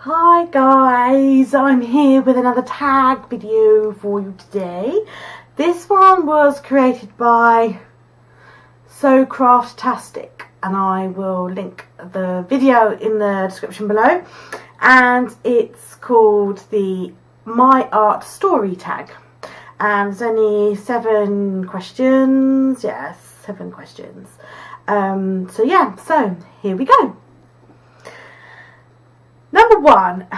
Hi guys, I'm here with another tag video for you today. This one was created by So Craftastic, and I will link the video in the description below. And it's called the My Art Story tag. And there's only 7 questions. Yes, 7 questions. So here we go. Number 1,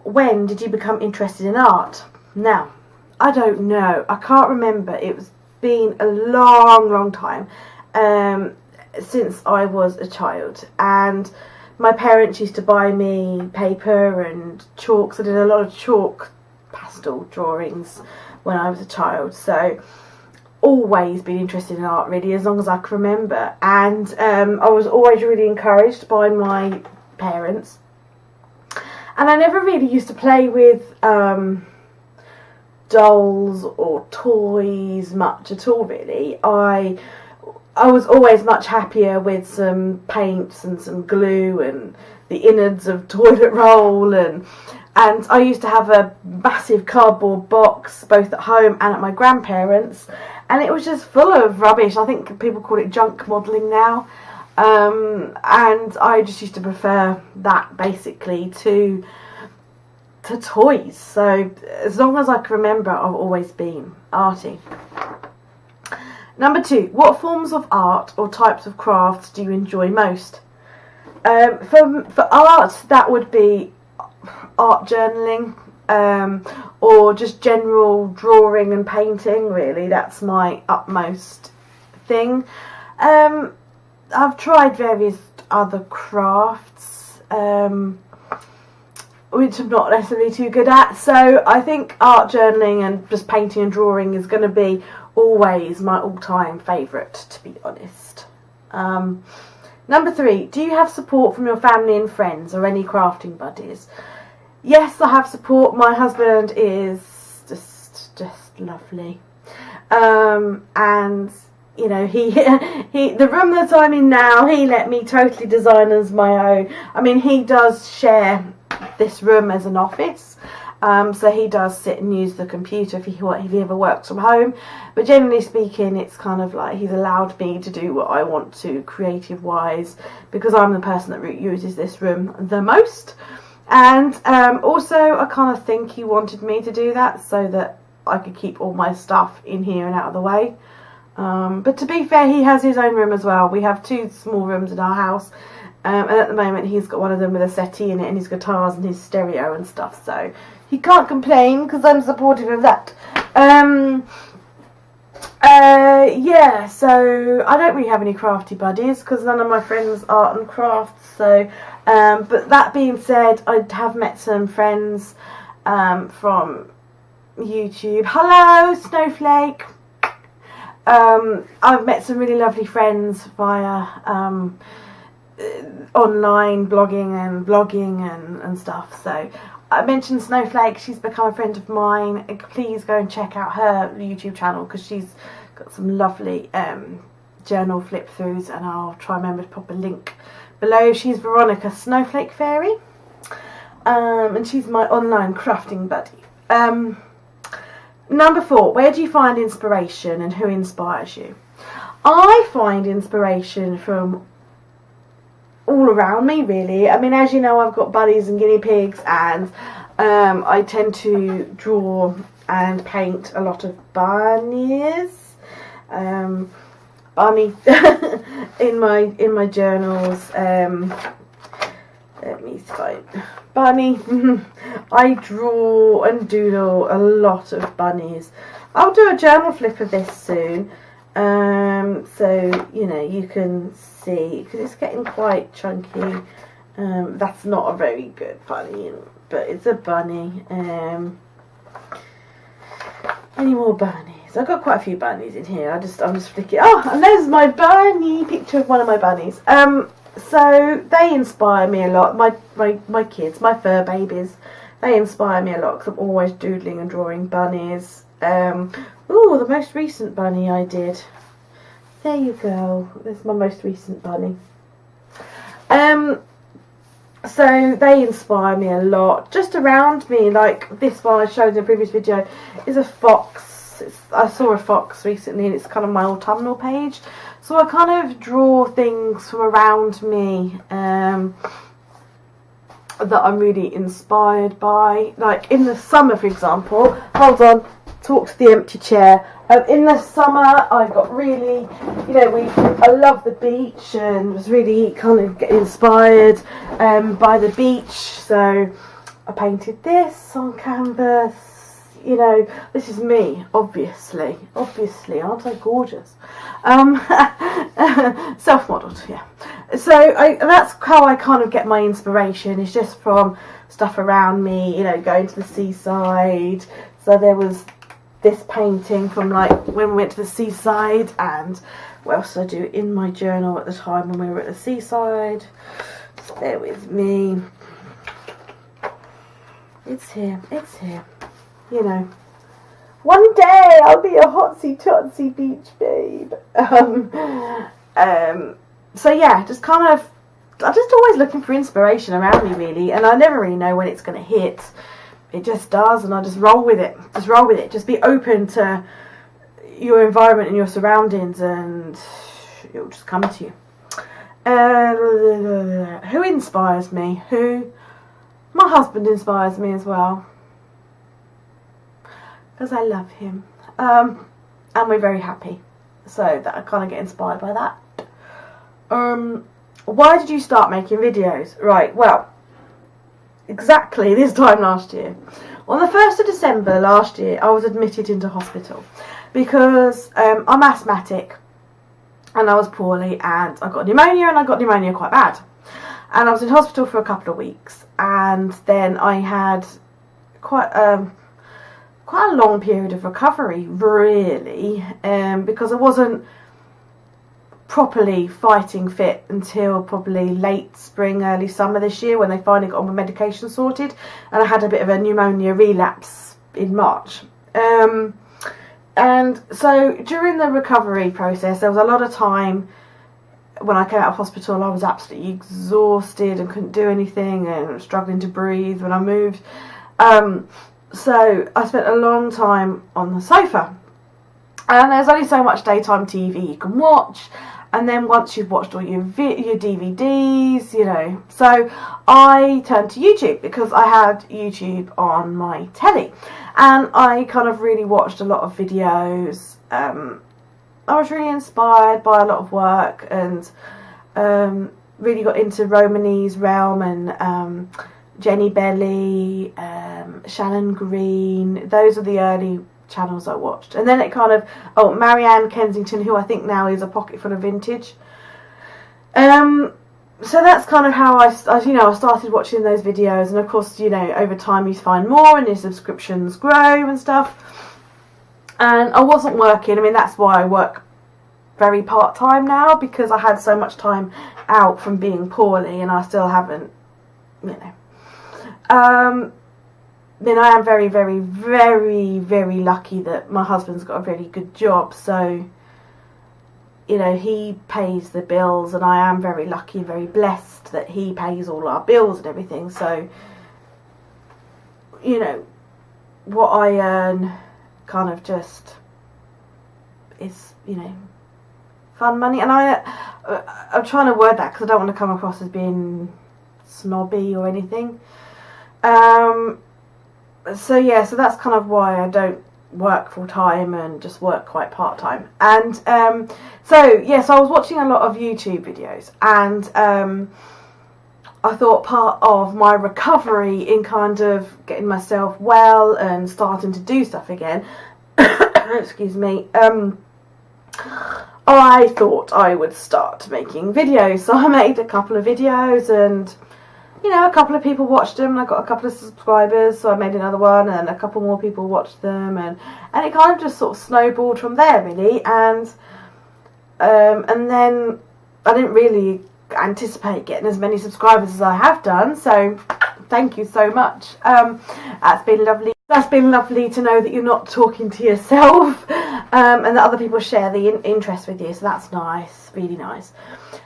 when did you become interested in art? Now, I don't know. I can't remember. It's been a long time since I was a child. And my parents used to buy me paper and chalks. I did a lot of chalk pastel drawings when I was a child. So, always been interested in art, really, as long as I can remember. And I was always really encouraged by my parents. And I never really used to play with dolls or toys much at all, really. I was always much happier with some paints and some glue and the innards of toilet roll, and I used to have a massive cardboard box both at home and at my grandparents', and it was just full of rubbish. I think people call it junk modelling now. And I just used to prefer that basically to toys. So as long as I can remember, I've always been arty. Number 2, what forms of art or types of crafts do you enjoy most? For art, that would be art journaling, or just general drawing and painting. Really, that's my utmost thing. I've tried various other crafts, which I'm not necessarily too good at. So I think art journaling and just painting and drawing is going to be always my all-time favourite, to be honest. Number 3, do you have support from your family and friends or any crafting buddies? Yes, I have support. My husband is just lovely, and you know, he the room that I'm in now, he let me totally design as my own. I mean, he does share this room as an office, so he does sit and use the computer if he ever works from home. But generally speaking, it's kind of like he's allowed me to do what I want to, creative wise, because I'm the person that uses this room the most. And also, I kind of think he wanted me to do that so that I could keep all my stuff in here and out of the way. But to be fair, he has his own room as well. We have 2 small rooms in our house, and at the moment he's got one of them with a settee in it and his guitars and his stereo and stuff, so he can't complain because I'm supportive of that. Yeah, so I don't really have any crafty buddies because none of my friends are art and crafts. So, but that being said, I have met some friends from YouTube. Hello, Snowflake. I've met some really lovely friends via online blogging and stuff. So I mentioned Snowflake. She's become a friend of mine. Please go and check out her YouTube channel because she's got some lovely journal flip throughs, and I'll try and remember to pop a link below. She's Veronica Snowflake Fairy, and she's my online crafting buddy. Number 4, where do you find inspiration and who inspires you? I find inspiration from all around me, really. I mean, as you know, I've got bunnies and guinea pigs, and I tend to draw and paint a lot of bunnies. Bunny in my journals. Let me find bunny. I draw and doodle a lot of bunnies. I'll do a journal flip of this soon, so you know you can see, because it's getting quite chunky. That's not a very good bunny, but it's a bunny. Any more bunnies? I've got quite a few bunnies in here. I'm just flicking. Oh, and there's my bunny picture of one of my bunnies. So they inspire me a lot. My kids, my fur babies, they inspire me a lot because I'm always doodling and drawing bunnies. Oh, the most recent bunny I did. There you go. There's my most recent bunny. So they inspire me a lot. Just around me, like this one I showed in the previous video, is a fox. I saw a fox recently, and it's kind of my autumnal page. So I kind of draw things from around me that I'm really inspired by. Like in the summer, for example, hold on, talk to the empty chair. In the summer, I got really, you know, I love the beach and was really kind of getting inspired by the beach. So I painted this on canvas. You know, this is me, obviously, aren't I gorgeous? Self-modelled, yeah. So that's how I kind of get my inspiration. It's just from stuff around me, you know, going to the seaside. So there was this painting from like when we went to the seaside, and what else did I do in my journal at the time when we were at the seaside? Just bear with me. It's here. You know, one day I'll be a hotsy totsy beach babe. So yeah, just kind of, I'm just always looking for inspiration around me, really, and I never really know when it's going to hit. It just does, and I just roll with it. Just be open to your environment and your surroundings, and it'll just come to you. Who inspires me? My husband inspires me as well, because I love him, and we're very happy, so that I kind of get inspired by that. Why did you start making videos? Right, well, exactly this time last year, on the 1st of December last year, I was admitted into hospital because I'm asthmatic and I was poorly, and I got pneumonia, and I got pneumonia quite bad, and I was in hospital for a couple of weeks, and then I had quite a long period of recovery, really, because I wasn't properly fighting fit until probably late spring, early summer this year, when they finally got all my medication sorted, and I had a bit of a pneumonia relapse in March. And so during the recovery process, there was a lot of time when I came out of hospital. I was absolutely exhausted and couldn't do anything, and struggling to breathe when I moved. So I spent a long time on the sofa, and there's only so much daytime TV you can watch, and then once you've watched all your DVDs, you know, so I turned to YouTube, because I had YouTube on my telly, and I kind of really watched a lot of videos. I was really inspired by a lot of work, and really got into Romany's realm, and Jenny Belly, Shannon Green. Those are the early channels I watched, and then it kind of, Marianne Kensington, who I think now is a pocket full of vintage. So that's kind of how I started watching those videos, and of course, you know, over time you find more and your subscriptions grow and stuff. And I wasn't working. I mean, that's why I work very part-time now, because I had so much time out from being poorly, and I still haven't, you know. Then I am very, very, very, very lucky that my husband's got a really good job, so, you know, he pays the bills, and I am very lucky and very blessed that he pays all our bills and everything. So, you know, what I earn kind of just is, you know, fun money. And I'm trying to word that because I don't want to come across as being snobby or anything. So yeah, so that's kind of why I don't work full time and just work quite part time. And so I was watching a lot of YouTube videos, and I thought part of my recovery in kind of getting myself well and starting to do stuff again, excuse me, I thought I would start making videos. So I made a couple of videos, and you know, a couple of people watched them, and I got a couple of subscribers, so I made another one, and a couple more people watched them, and it kind of just sort of snowballed from there, really. And then I didn't really anticipate getting as many subscribers as I have done, so thank you so much. That's been lovely. That's been lovely to know that you're not talking to yourself, and that other people share the interest with you, so that's nice, really nice.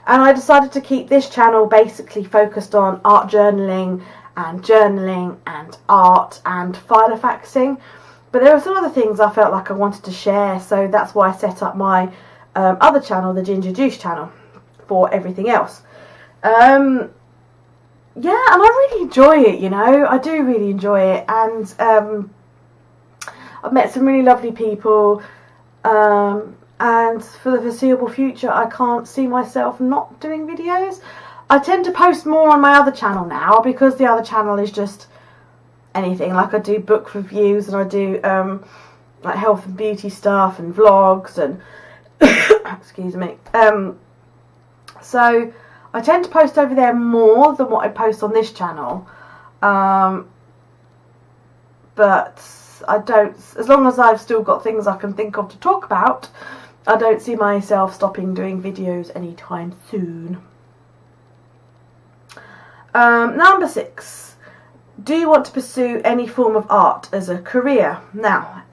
And I decided to keep this channel basically focused on art journaling and art and filofaxing, but there were some other things I felt like I wanted to share, so that's why I set up my other channel, the Ginger Juice channel, for everything else. Yeah, and I really enjoy it, you know, I do really enjoy it, and I've met some really lovely people, and for the foreseeable future I can't see myself not doing videos. I tend to post more on my other channel now, because the other channel is just anything, like I do book reviews, and I do like health and beauty stuff and vlogs and excuse me, so I tend to post over there more than what I post on this channel, but I don't, as long as I've still got things I can think of to talk about, I don't see myself stopping doing videos anytime soon. Number 6. Do you want to pursue any form of art as a career? Now,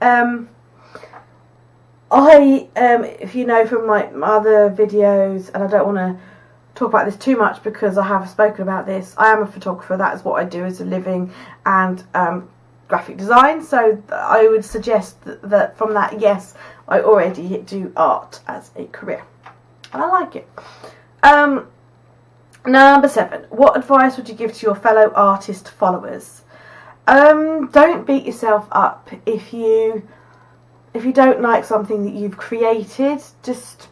if you know from my other videos, and I don't want to talk about this too much because I have spoken about this, I am a photographer. That is what I do as a living, and graphic design, so I would suggest that from that, yes, I already do art as a career and I like it. Number 7. What advice would you give to your fellow artist followers? Don't beat yourself up if you don't like something that you've created. Just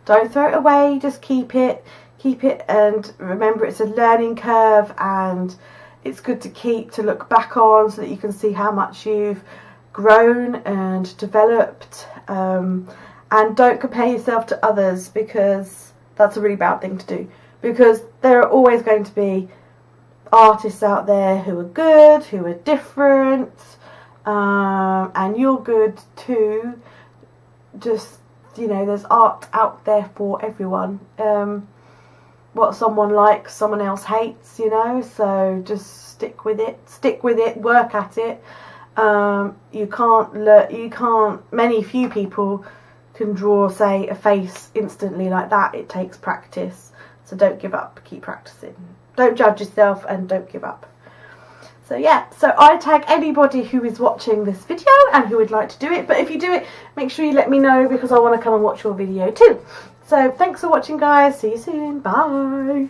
don't throw it away, just keep it, and remember it's a learning curve, and it's good to look back on so that you can see how much you've grown and developed, and don't compare yourself to others, because that's a really bad thing to do, because there are always going to be artists out there who are good, who are different, and you're good too. Just, you know, there's art out there for everyone. What someone likes, someone else hates, you know, so just stick with it, work at it. Few people can draw, say, a face instantly like that. It takes practice, so don't give up, keep practicing. Don't judge yourself and don't give up. So yeah, so I tag anybody who is watching this video and who would like to do it, but if you do it, make sure you let me know, because I want to come and watch your video too. So thanks for watching, guys. See you soon. Bye.